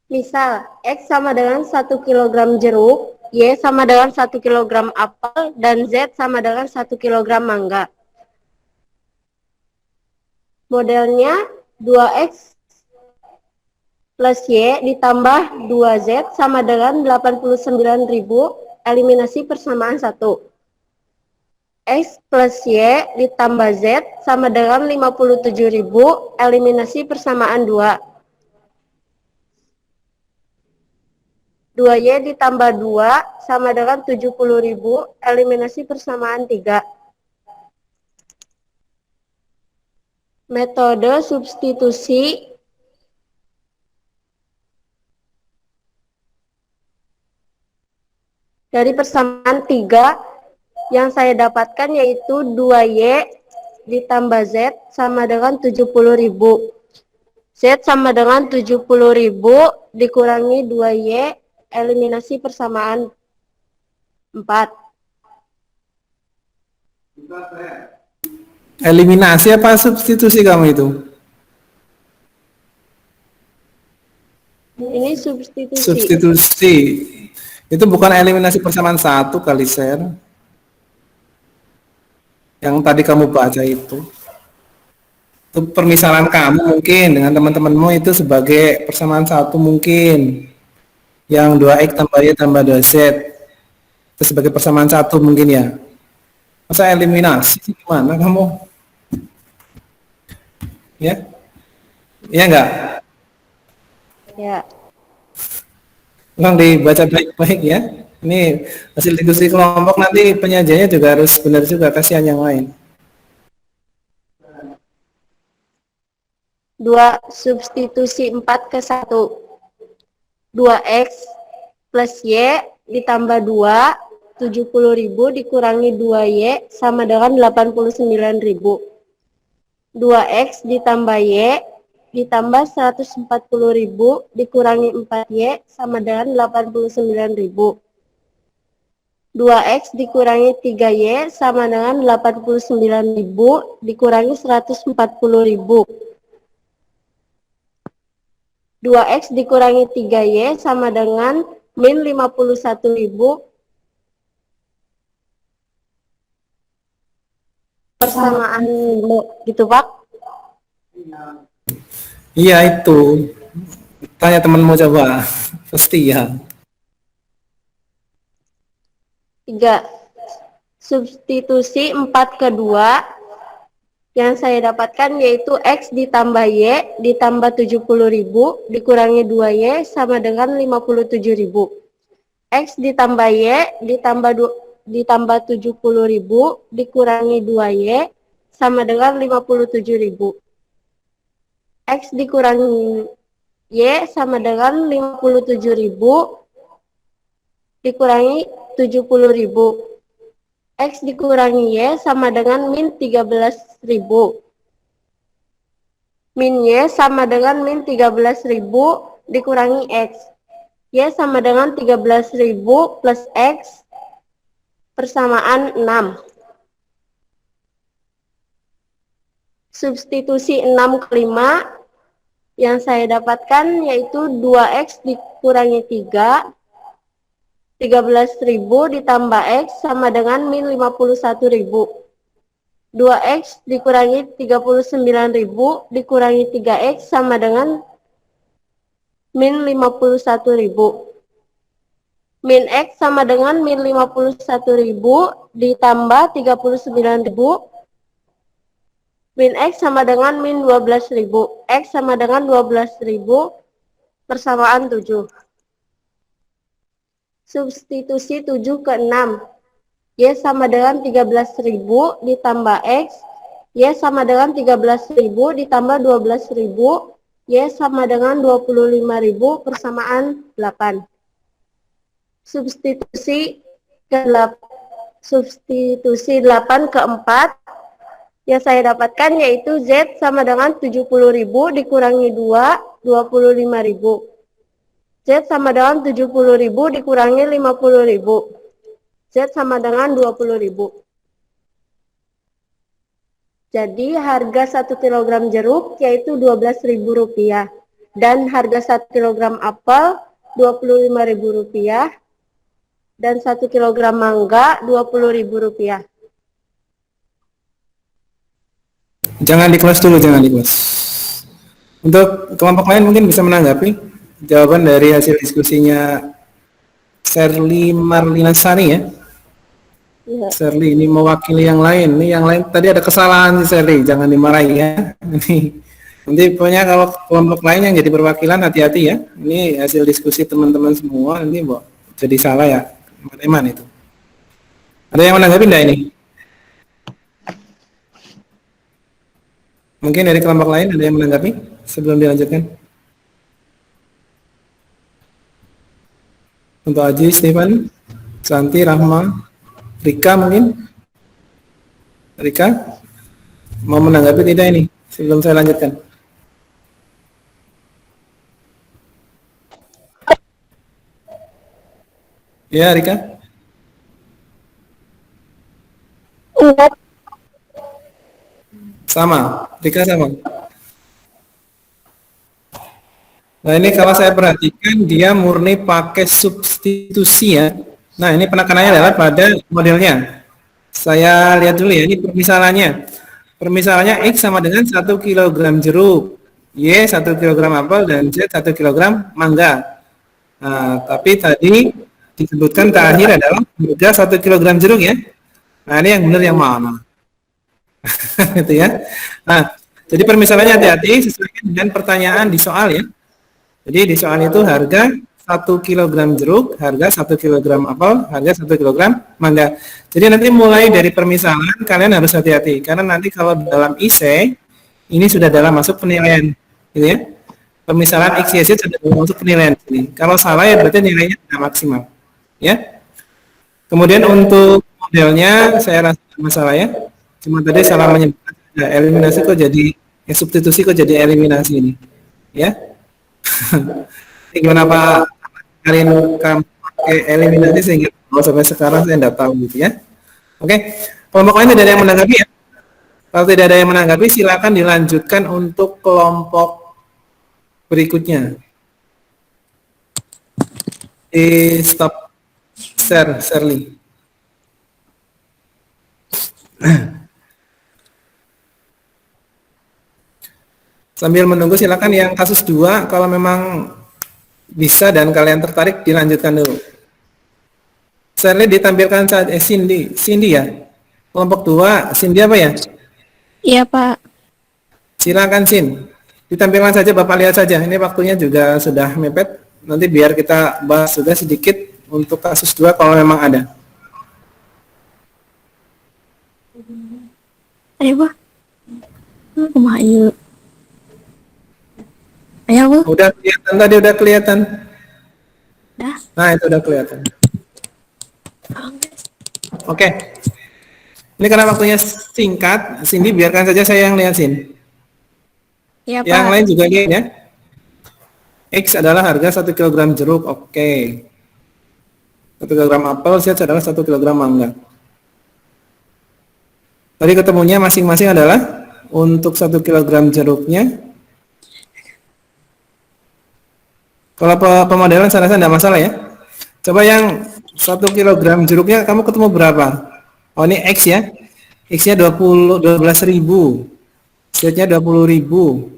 Misal, X sama dengan 1 kg jeruk Y sama dengan 1 kilogram apel, dan Z sama dengan 1 kilogram mangga. Modelnya 2X plus Y ditambah 2Z sama dengan 89.000, eliminasi persamaan 1. X plus Y ditambah Z sama dengan 57.000, eliminasi persamaan 2. 2Y ditambah 2 sama dengan 70.000, eliminasi persamaan 3. Metode substitusi dari persamaan 3 yang saya dapatkan yaitu 2Y ditambah Z sama dengan 70.000. Z sama dengan 70.000 dikurangi 2Y, eliminasi persamaan 4. Eliminasi apa substitusi kamu itu? Ini substitusi. Substitusi. Itu bukan eliminasi persamaan 1 kali share. Yang tadi kamu baca itu. Itu permisalan kamu mungkin dengan teman-temanmu itu sebagai persamaan 1 mungkin. Yang 2X tambah Y tambah 2Z. Itu sebagai persamaan 1 mungkin ya. Masa eliminasi gimana kamu? Ya? Iya enggak? Ya. Tolong dibaca baik-baik ya. Ini hasil diskusi kelompok, nanti penyajiannya juga harus benar juga, kasihan yang lain. 2 substitusi 4 ke 1. 2X plus Y ditambah 2, 70.000 dikurangi 2Y sama dengan 89.000. 2X ditambah Y ditambah 140.000 dikurangi 4Y sama dengan 89.000. 2X dikurangi 3Y sama dengan 89.000 dikurangi 140.000. 2X dikurangi 3Y sama dengan min 51.000. Persamaan gitu Pak? Iya itu. Tanya temanmu coba. Pasti ya. 3. Substitusi 4 ke 2 yang saya dapatkan yaitu X ditambah Y ditambah 70.000 dikurangi 2Y sama dengan 57.000. X ditambah Y ditambah 70.000 dikurangi 2Y sama dengan 57.000. X dikurangi Y sama dengan 57.000 dikurangi 70.000. X dikurangi Y sama dengan min 13.000. Min Y sama dengan min 13.000 dikurangi X. Y sama dengan 13.000 plus X persamaan 6. Substitusi 6 ke 5 yang saya dapatkan yaitu 2X dikurangi 3, 13.000 ditambah X sama dengan min 51.000. 2X dikurangi 39.000 dikurangi 3X sama dengan min 51.000. Min X sama dengan min 51.000 ditambah 39.000. Min X sama dengan min 12.000. X sama dengan 12.000 persamaan 7. Substitusi 7 ke 6. Y sama dengan 13.000 ditambah X. Y sama dengan 13.000 ditambah 12.000. Y sama dengan 25.000 persamaan 8. Substitusi 8 ke 4 yang saya dapatkan yaitu Z sama dengan 70.000 dikurangi 2, 25.000. Z sama dengan 70.000 dikurangi 50.000. Z sama dengan 20.000. Jadi harga 1 kg jeruk yaitu Rp12.000 dan harga 1 kg apel Rp25.000 dan 1 kilogram mangga Rp20.000. Jangan di close dulu, jangan di close. Untuk kelompok lain mungkin bisa menanggapi jawaban dari hasil diskusinya Sherly Marlinasari ya. Ya. Sherly ini mewakili yang lain. Nih yang lain tadi ada kesalahan sih Sherly, jangan dimarahi ya. Nanti pokoknya kalau kelompok lain yang jadi perwakilan hati-hati ya. Ini hasil diskusi teman-teman semua, nanti jadi salah ya. Teman itu. Ada yang menanggapi enggak ini? Mungkin dari kelompok lain ada yang menanggapi sebelum dilanjutkan? Untuk Aji, Stefan, Santi, Rahma, Rika mungkin? Rika? Mau menanggapi tidak ini sebelum saya lanjutkan? Ya, Rika? Iya. Sama, Rika sama. Nah ini kalau saya perhatikan dia murni pakai substitusi ya. Nah ini penekanannya adalah pada modelnya. Saya lihat dulu ya, ini permisalannya. Permisalannya X sama dengan 1 kg jeruk, Y 1 kg apel, dan Z 1 kg mangga. Nah tapi tadi disebutkan terakhir adalah harga 1 kg jeruk ya. Nah ini yang benar yang mana? Gitu ya. Nah, jadi permisalannya hati-hati sesuai dengan pertanyaan di soal ya. Jadi di soal itu harga 1 kg jeruk, harga 1 kg apel, harga 1 kg mangga. Jadi nanti mulai dari permisalan kalian harus hati-hati karena nanti kalau dalam IC ini sudah dalam masuk penilaian, gitu ya. Permisalan X, Y, Z sudah dalam masuk penilaian ini. Kalau salah ya berarti nilainya tidak maksimal, ya. Kemudian untuk modelnya saya rasa masalah ya. Cuma tadi salah menyebutkan eliminasi kok jadi substitusi kok jadi eliminasi ini, ya. Gimana Pak Karin kamu pakai eliminasi sehingga sampai sekarang saya tidak tahu gitu ya. Oke, kelompok lain tidak ada yang menanggapi ya. Kalau tidak ada yang menanggapi silakan dilanjutkan untuk kelompok berikutnya. Di stop share Shirley. Sambil menunggu silakan yang kasus 2 kalau memang bisa dan kalian tertarik dilanjutkan dulu. Shirley ditampilkan saat Cindy ya. Kelompok 2 Cindy apa ya? Iya Pak. Silakan Sin. Ditampilkan saja Bapak lihat saja. Ini waktunya juga sudah mepet. Nanti biar kita bahas juga sedikit untuk kasus 2 kalau memang ada. Ayo Pak. Kumaha ieu? Ayo Bu. Udah kelihatan tadi, udah kelihatan. Dah. Nah, itu udah kelihatan. Oke. Ini karena waktunya singkat, Cindy biarkan saja saya yang lihat Sin. Iya Pak. Yang lain juga lihat ya. X adalah harga 1 kg jeruk, oke. 1 kg apel, Z adalah 1 kg mangga. Tadi ketemunya masing-masing adalah untuk 1 kg jeruknya. Kalau pemodelan saya rasa tidak masalah ya. Coba yang 1 kg jeruknya kamu ketemu berapa? Oh ini X ya. X-nya 12.000. Z-nya 20.000.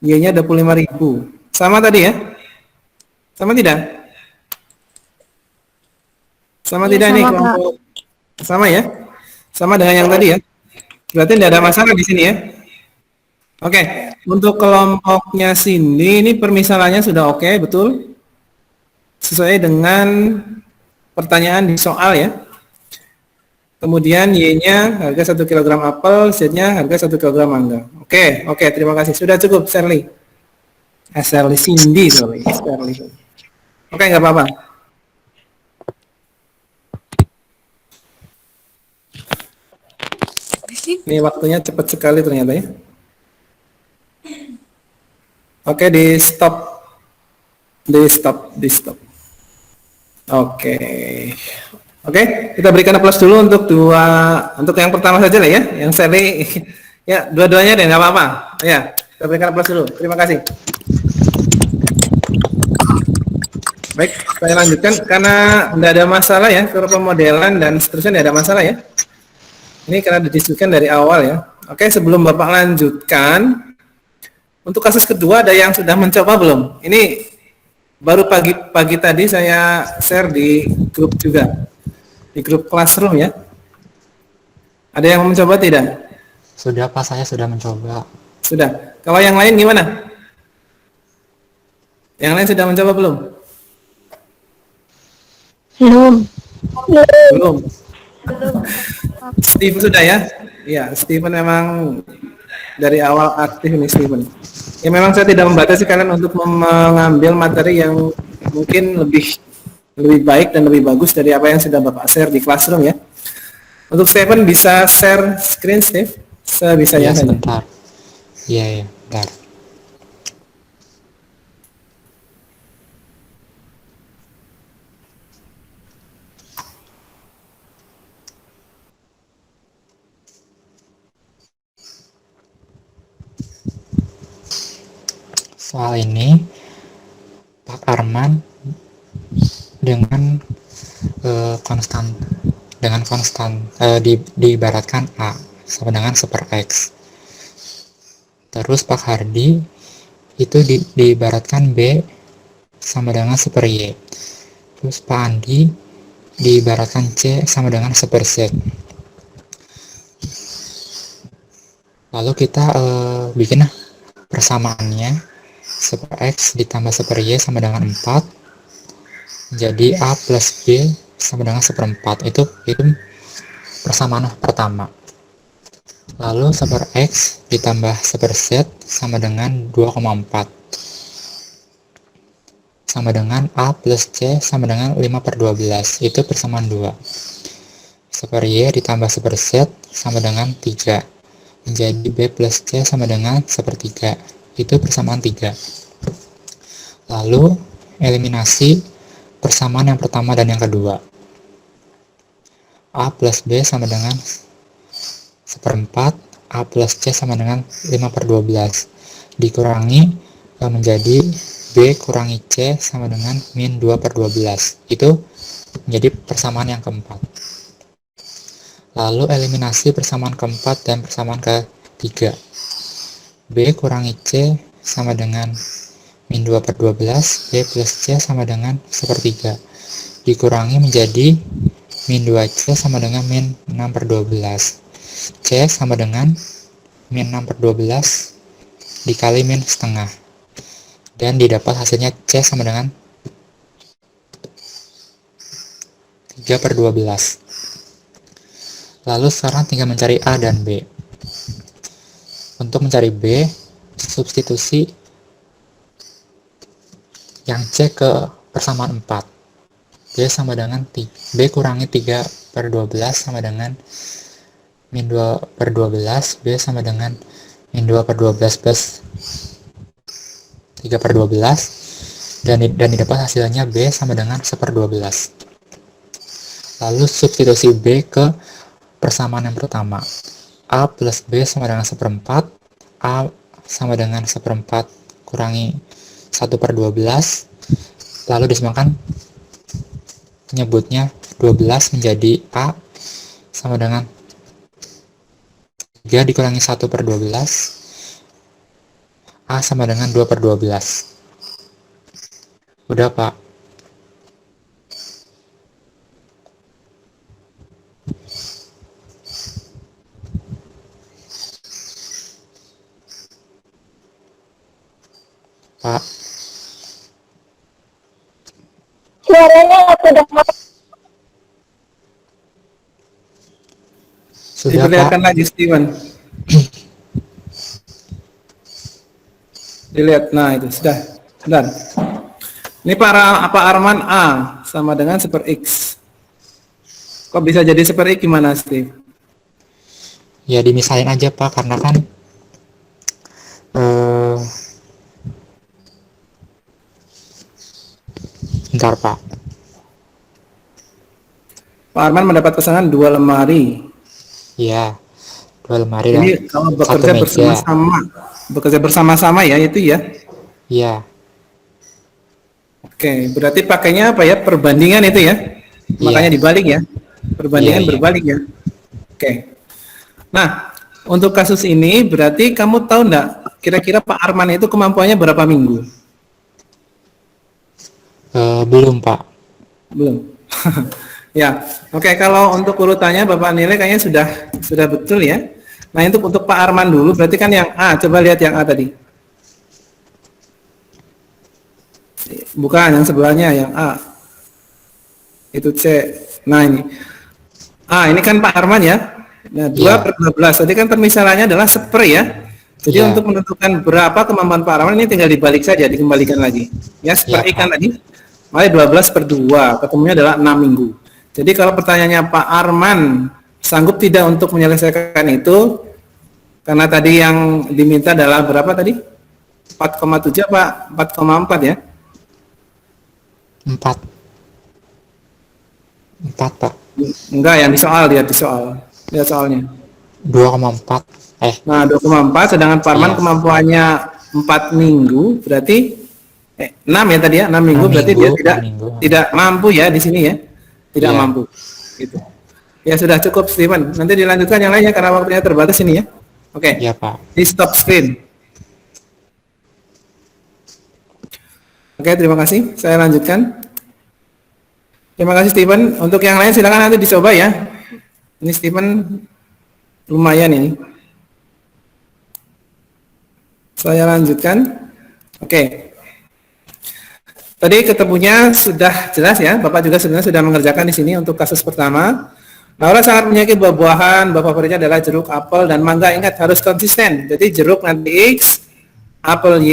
Y-nya 25.000. Sama tadi ya? Sama tidak? Sama Ya, tidak sama, nih Pak. kelompok? Sama ya? Sama dengan yang tadi ya? Berarti tidak ada masalah di sini ya? Oke, untuk kelompoknya Cindy ini permisalannya sudah oke, betul? Sesuai dengan pertanyaan di soal ya. Kemudian Y-nya harga 1 kg apel, Z-nya harga 1 kg mangga. Oke, terima kasih. Sudah cukup, Shirley. Shirley Cindy, sorry. Shirley. Oke, nggak apa-apa. Ini waktunya cepat sekali ternyata ya. Oke, di stop. Oke. Oke, kita berikan aplaus dulu untuk untuk yang pertama saja lah ya, yang Sally. Ya, dua-duanya deh, nggak apa-apa. Ya, kita berikan aplaus dulu. Terima kasih. Baik, saya lanjutkan karena tidak ada masalah ya, kalau pemodelan dan seterusnya tidak ada masalah ya. Ini karena didiskusikan dari awal ya. Oke, sebelum Bapak lanjutkan, untuk kasus kedua ada yang sudah mencoba belum? Ini baru pagi tadi saya share di grup juga, di grup classroom ya. Ada yang mencoba tidak? Sudah Pak, saya sudah mencoba. Sudah. Kalau yang lain gimana? Yang lain sudah mencoba belum? Belum. Belum. Steve sudah ya? Iya, Steven memang dari awal aktif ini Steven. Ya memang saya tidak membatasi kalian untuk mengambil materi yang mungkin lebih baik dan lebih bagus dari apa yang sudah Bapak share di classroom ya. Untuk Steven bisa share screen Steve sebisanya Ya, saja. sebentar. Iya, bentar. Soal ini, Pak Arman dengan konstan diibaratkan A sama dengan super X. Terus Pak Hardi itu diibaratkan B sama dengan super Y. Terus Pak Andi diibaratkan C sama dengan super Z. Lalu kita bikin persamaannya. Super X ditambah super Y sama dengan 4. Jadi A plus B sama dengan seperempat. Itu persamaan pertama. Lalu super X ditambah super Z sama dengan 2,4. Sama dengan A plus C sama dengan 5/12. Itu persamaan 2. Super Y ditambah super Z sama dengan 3. Menjadi B plus C sama dengan sepertiga. Itu persamaan 3. Lalu eliminasi persamaan yang pertama dan yang kedua. A plus B sama dengan seperempat, A plus C sama dengan 5/12. Dikurangi menjadi B kurangi C sama dengan min 2/12. Itu menjadi persamaan yang keempat. Lalu eliminasi persamaan keempat dan persamaan ketiga. B kurangi C sama dengan min 2/12, B plus C sama dengan sepertiga. Dikurangi menjadi min 2C sama dengan min 6/12. C sama dengan min 6/12 dikali min setengah. Dan didapat hasilnya C sama dengan 3/12. Lalu sekarang tinggal mencari A dan B. Untuk mencari B, substitusi yang C ke persamaan 4. B sama dengan B kurangi 3/12 sama dengan min 2/12. B sama dengan min 2/12 plus 3/12. Dan didapat hasilnya B sama dengan 1/12. Lalu substitusi B ke persamaan yang pertama. A plus B sama dengan seperempat. A sama dengan seperempat kurangi 1/12. Lalu disamakan penyebutnya 12 menjadi A sama dengan 3 dikurangi 1/12. A sama dengan 2/12. Udah Pak. Pak, Suaranya sudah sudah Pak. Diperlihatkan lagi Steven. Dilihat, nah itu sudah. Benar. Ini Pak Arman A sama dengan super X. Kok bisa jadi super X gimana Steve? Ya dimisalin aja Pak, karena kan bentar Pak. Pak Arman mendapat pesanan 2 lemari. Ya, 2 lemari dan Ini kalau 1 bekerja meja. bersama-sama ya itu ya. Iya, Oke. Oke, berarti pakainya apa ya? Perbandingan itu ya? Makanya dibalik ya? Perbandingan Iya, iya. berbalik ya? Oke. Nah, untuk kasus ini berarti kamu tahu enggak kira-kira Pak Arman itu kemampuannya berapa minggu? Belum, Pak. Belum. Ya, oke. Kalau untuk urutannya Bapak nilai kayaknya sudah betul ya. Nah, untuk Pak Arman dulu, berarti kan yang A. Coba lihat yang A tadi. Bukan yang sebelahnya, yang A. Itu C. Nah ini. A, ini kan Pak Arman ya. Nah, 2/12. Tadi kan permisalannya adalah seper ya. Jadi Iya. untuk menentukan berapa kemampuan Pak Arman ini tinggal dibalik saja, dikembalikan lagi. Ya, seper Iya, ikan Pak. tadi. Makanya 12/2, ketemunya adalah 6 minggu. Jadi kalau pertanyaannya Pak Arman sanggup tidak untuk menyelesaikan itu, karena tadi yang diminta adalah berapa tadi? 4,7 apa 4,4 ya? 4. 4, Pak. Enggak, yang di soal, lihat di soal. Lihat soalnya. 2,4. Nah, 2,4, sedangkan Pak Arman Iya. kemampuannya 4 minggu, berarti 6 ya tadi ya, 6 minggu 6 berarti dia minggu, tidak 6 minggu. tidak mampu ya di sini ya. Tidak Iya. mampu. Gitu. Ya sudah cukup Steven. Nanti dilanjutkan yang lainnya karena waktunya terbatas ini ya. Oke. Iya, Pak. Di stop screen. Oke, terima kasih. Saya lanjutkan. Terima kasih Steven. Untuk yang lain silakan nanti dicoba ya. Ini Steven lumayan ini. Saya lanjutkan. Oke. Tadi ketemunya sudah jelas ya. Bapak juga sebenarnya sudah mengerjakan di sini untuk kasus pertama. Laura sangat menyukai buah-buahan. Bapak favoritnya adalah jeruk, apel, dan mangga. Ingat harus konsisten. Jadi jeruk nanti X, apel Y,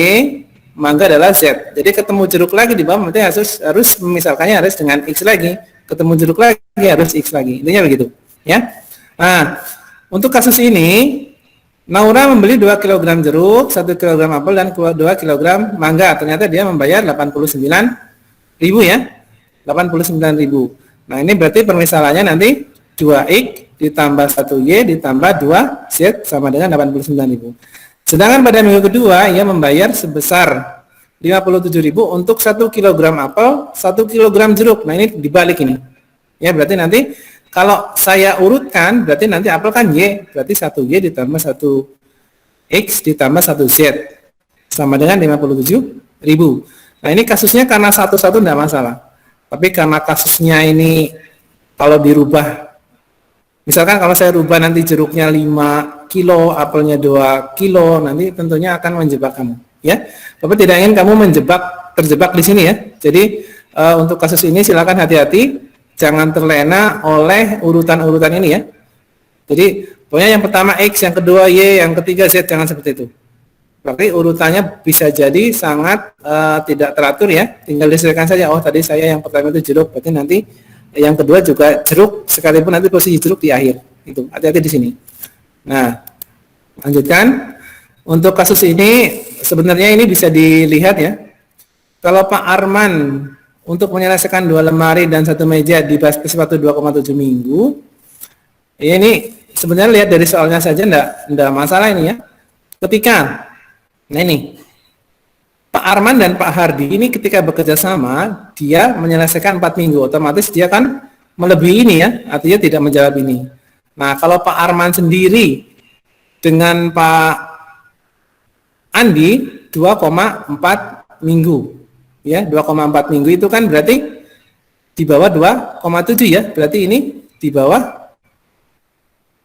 mangga adalah Z. Jadi ketemu jeruk lagi di bawah, nanti harus memisalkannya harus dengan X lagi. Ketemu jeruk lagi harus X lagi. Intinya begitu. Ya. Nah, untuk kasus ini, Naura membeli 2 kg jeruk, 1 kg apel, dan 2 kg mangga. Ternyata dia membayar 89.000 ya. 89.000. Nah, ini berarti permisalannya nanti 2X ditambah 1Y ditambah 2Z sama dengan 89.000. Sedangkan pada minggu kedua, ia membayar sebesar 57.000 untuk 1 kg apel, 1 kg jeruk. Nah, ini dibalik ini. Ya, berarti nanti kalau saya urutkan, berarti nanti apel kan Y, berarti 1Y ditambah 1X ditambah 1Z sama dengan 57.000. Nah, ini kasusnya karena satu-satu tidak masalah. Tapi karena kasusnya ini kalau dirubah, misalkan kalau saya rubah nanti jeruknya 5 kilo, apelnya 2 kilo, nanti tentunya akan menjebak kamu. Ya, Bapak tidak ingin kamu terjebak di sini ya. Jadi untuk kasus ini silakan hati-hati. Jangan terlena oleh urutan-urutan ini ya. Jadi pokoknya yang pertama X, yang kedua Y, yang ketiga Z, jangan seperti itu. Berarti urutannya bisa jadi sangat tidak teratur ya. Tinggal disesuaikan saja. Oh tadi saya yang pertama itu jeruk, berarti nanti yang kedua juga jeruk, sekalipun nanti posisi jeruk di akhir. Itu hati-hati di sini. Nah, lanjutkan. Untuk kasus ini sebenarnya ini bisa dilihat ya. Kalau Pak Arman untuk menyelesaikan 2 lemari dan 1 meja di basis waktu 2,7 minggu. Ini sebenarnya lihat dari soalnya saja enggak masalah ini ya. Ketika, nah ini, Pak Arman dan Pak Hardi ini ketika bekerja sama, dia menyelesaikan 4 minggu, otomatis dia kan melebihi ini ya, artinya tidak menjawab ini. Nah, kalau Pak Arman sendiri dengan Pak Andi 2,4 minggu. Ya, 2,4 minggu itu kan berarti di bawah 2,7 ya. Berarti ini di bawah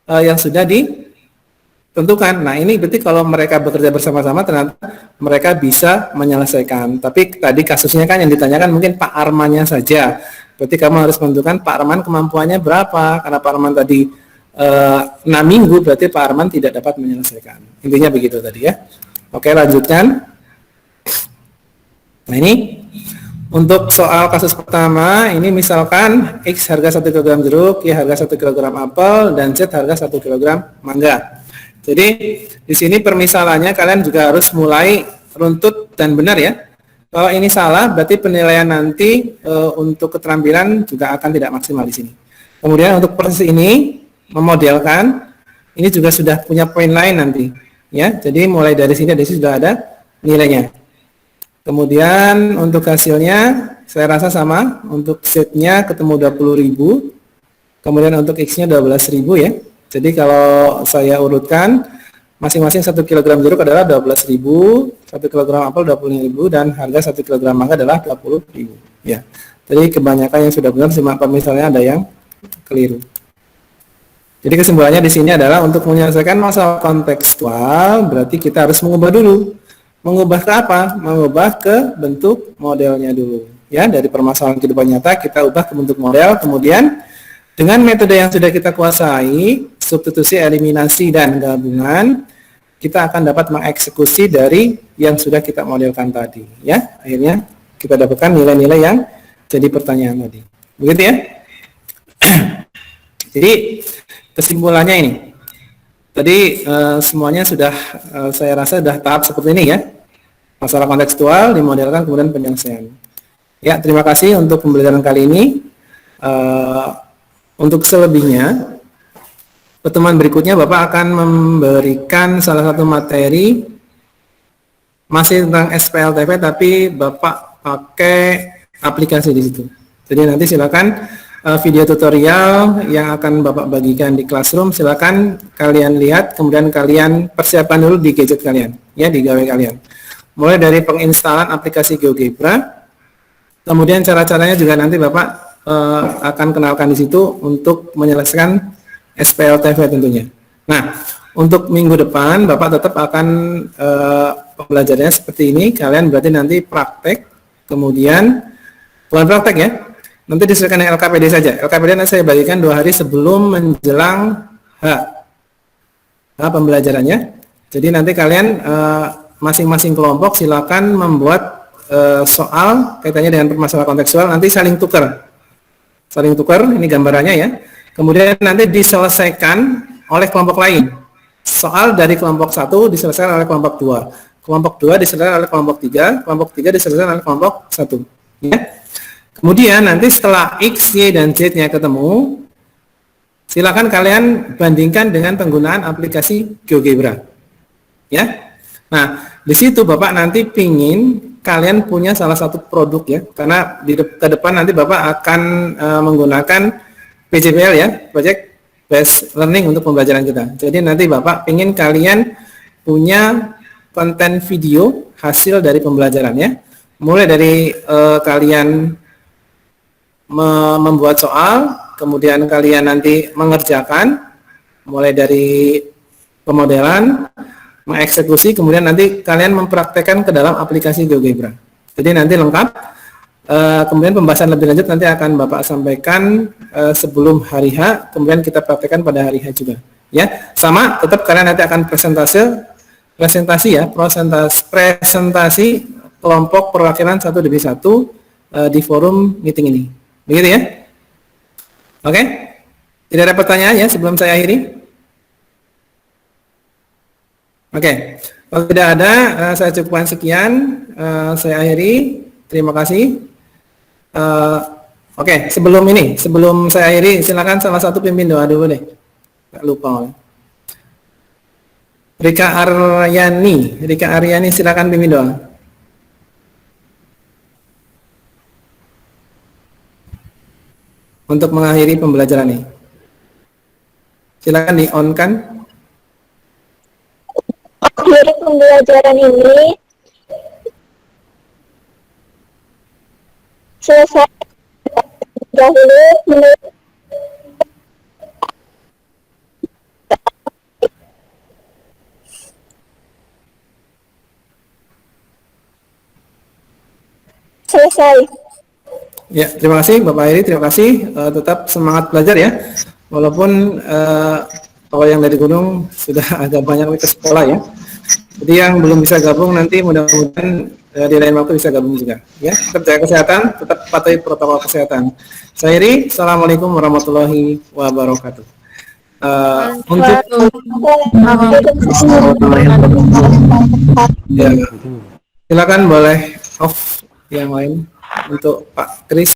yang sudah ditentukan. Nah, ini berarti kalau mereka bekerja bersama-sama ternyata mereka bisa menyelesaikan. Tapi tadi kasusnya kan yang ditanyakan mungkin Pak Armannya saja. Berarti kamu harus menentukan Pak Arman kemampuannya berapa. Karena Pak Arman tadi 6 minggu, berarti Pak Arman tidak dapat menyelesaikan. Intinya begitu tadi ya. Oke, lanjutkan. Nah ini untuk soal kasus pertama, ini misalkan X harga 1 kg jeruk, Y harga 1 kg apel, dan Z harga 1 kg mangga. Jadi di sini permisalannya kalian juga harus mulai runtut dan benar ya. Kalau ini salah, berarti penilaian nanti untuk keterampilan juga akan tidak maksimal di sini. Kemudian untuk proses ini memodelkan, ini juga sudah punya poin lain nanti ya. Jadi mulai dari sini sudah ada nilainya. Kemudian untuk hasilnya Saya rasa sama. Untuk Z-nya ketemu 20.000. Kemudian untuk X-nya 12.000 ya. Jadi kalau saya urutkan, masing-masing 1 kg jeruk adalah 12.000, 1 kg apel 25.000, dan harga 1 kg mangga adalah 20.000. Ya. Jadi kebanyakan yang sudah benar, cuma misalnya ada yang keliru. Jadi kesimpulannya di sini adalah untuk menyelesaikan masalah kontekstual, berarti kita harus mengubah dulu. Mengubah ke apa? Mengubah ke bentuk modelnya dulu. Ya, dari permasalahan kehidupan nyata kita ubah ke bentuk model, kemudian dengan metode yang sudah kita kuasai, substitusi, eliminasi, dan gabungan, kita akan dapat mengeksekusi dari yang sudah kita modelkan tadi. Ya, akhirnya kita dapatkan nilai-nilai yang jadi pertanyaan tadi. Begitu ya? Jadi kesimpulannya ini, tadi semuanya sudah saya rasa sudah tahap seperti ini ya. Masalah kontekstual dimodelkan kemudian penyelesaian. Ya, terima kasih untuk pembelajaran kali ini. Untuk selebihnya, pertemuan berikutnya Bapak akan memberikan salah satu materi masih tentang SPLTP, tapi Bapak pakai aplikasi di situ. Jadi nanti silakan video tutorial yang akan Bapak bagikan di Classroom, silakan kalian lihat, kemudian kalian persiapkan dulu di gadget kalian, ya, di gawai kalian. Mulai dari penginstalan aplikasi GeoGebra, kemudian cara-caranya juga nanti Bapak akan kenalkan di situ untuk menyelesaikan SPLTV tentunya. Nah, untuk minggu depan Bapak tetap akan pembelajarannya seperti ini. Kalian berarti nanti praktek, kemudian bukan praktek ya, nanti disesuaikan dengan LKPD saja. LKPD nanti saya bagikan 2 hari sebelum menjelang pembelajarannya. Jadi nanti kalian masing-masing kelompok silakan membuat soal kaitannya dengan permasalahan kontekstual, nanti saling tukar, ini gambarannya ya. Kemudian nanti diselesaikan oleh kelompok lain. Soal dari kelompok 1 diselesaikan oleh kelompok 2, kelompok 2 diselesaikan oleh kelompok 3, kelompok 3 diselesaikan oleh kelompok 1. Ya. Kemudian nanti setelah X, Y, dan Z-nya ketemu, silakan kalian bandingkan dengan penggunaan aplikasi GeoGebra. Ya. Nah, di situ Bapak nanti pingin kalian punya salah satu produk ya, karena ke depan nanti Bapak akan menggunakan PJBL ya, Project Based Learning untuk pembelajaran kita. Jadi nanti Bapak pingin kalian punya konten video hasil dari pembelajarannya, mulai dari kalian membuat soal, kemudian kalian nanti mengerjakan, mulai dari pemodelan, mengeksekusi, kemudian nanti kalian mempraktekkan ke dalam aplikasi GeoGebra. Jadi nanti lengkap. Kemudian pembahasan lebih lanjut nanti akan Bapak sampaikan sebelum hari H, kemudian kita praktekkan pada hari H juga. Ya, sama, tetap kalian nanti akan presentasi kelompok perwakilan 1-1 di forum meeting ini. Begitu ya? Oke? Tidak ada pertanyaan ya sebelum saya akhiri? Oke, kalau tidak ada, saya cukupkan sekian. Saya akhiri. Terima kasih. Oke, sebelum saya akhiri, silakan salah satu pimpin doa dulu deh. Nggak lupa. Rika Aryani, silakan pimpin doa. Untuk mengakhiri pembelajaran ini. Silakan di-on-kan. Akhiri pembelajaran ini selesai dahulu menurut selesai. Ya, terima kasih Bapak Heri, terima kasih. Tetap semangat belajar ya. Walaupun kalau yang dari gunung sudah agak banyak ke sekolah ya. Jadi yang belum bisa gabung nanti mudah-mudahan di lain waktu bisa gabung juga. Ya, tetap jaga kesehatan, tetap patuhi protokol kesehatan. Saya Heri, Assalamualaikum warahmatullahi wabarakatuh. Untuk ya, silakan boleh off yang lain untuk Pak Kris.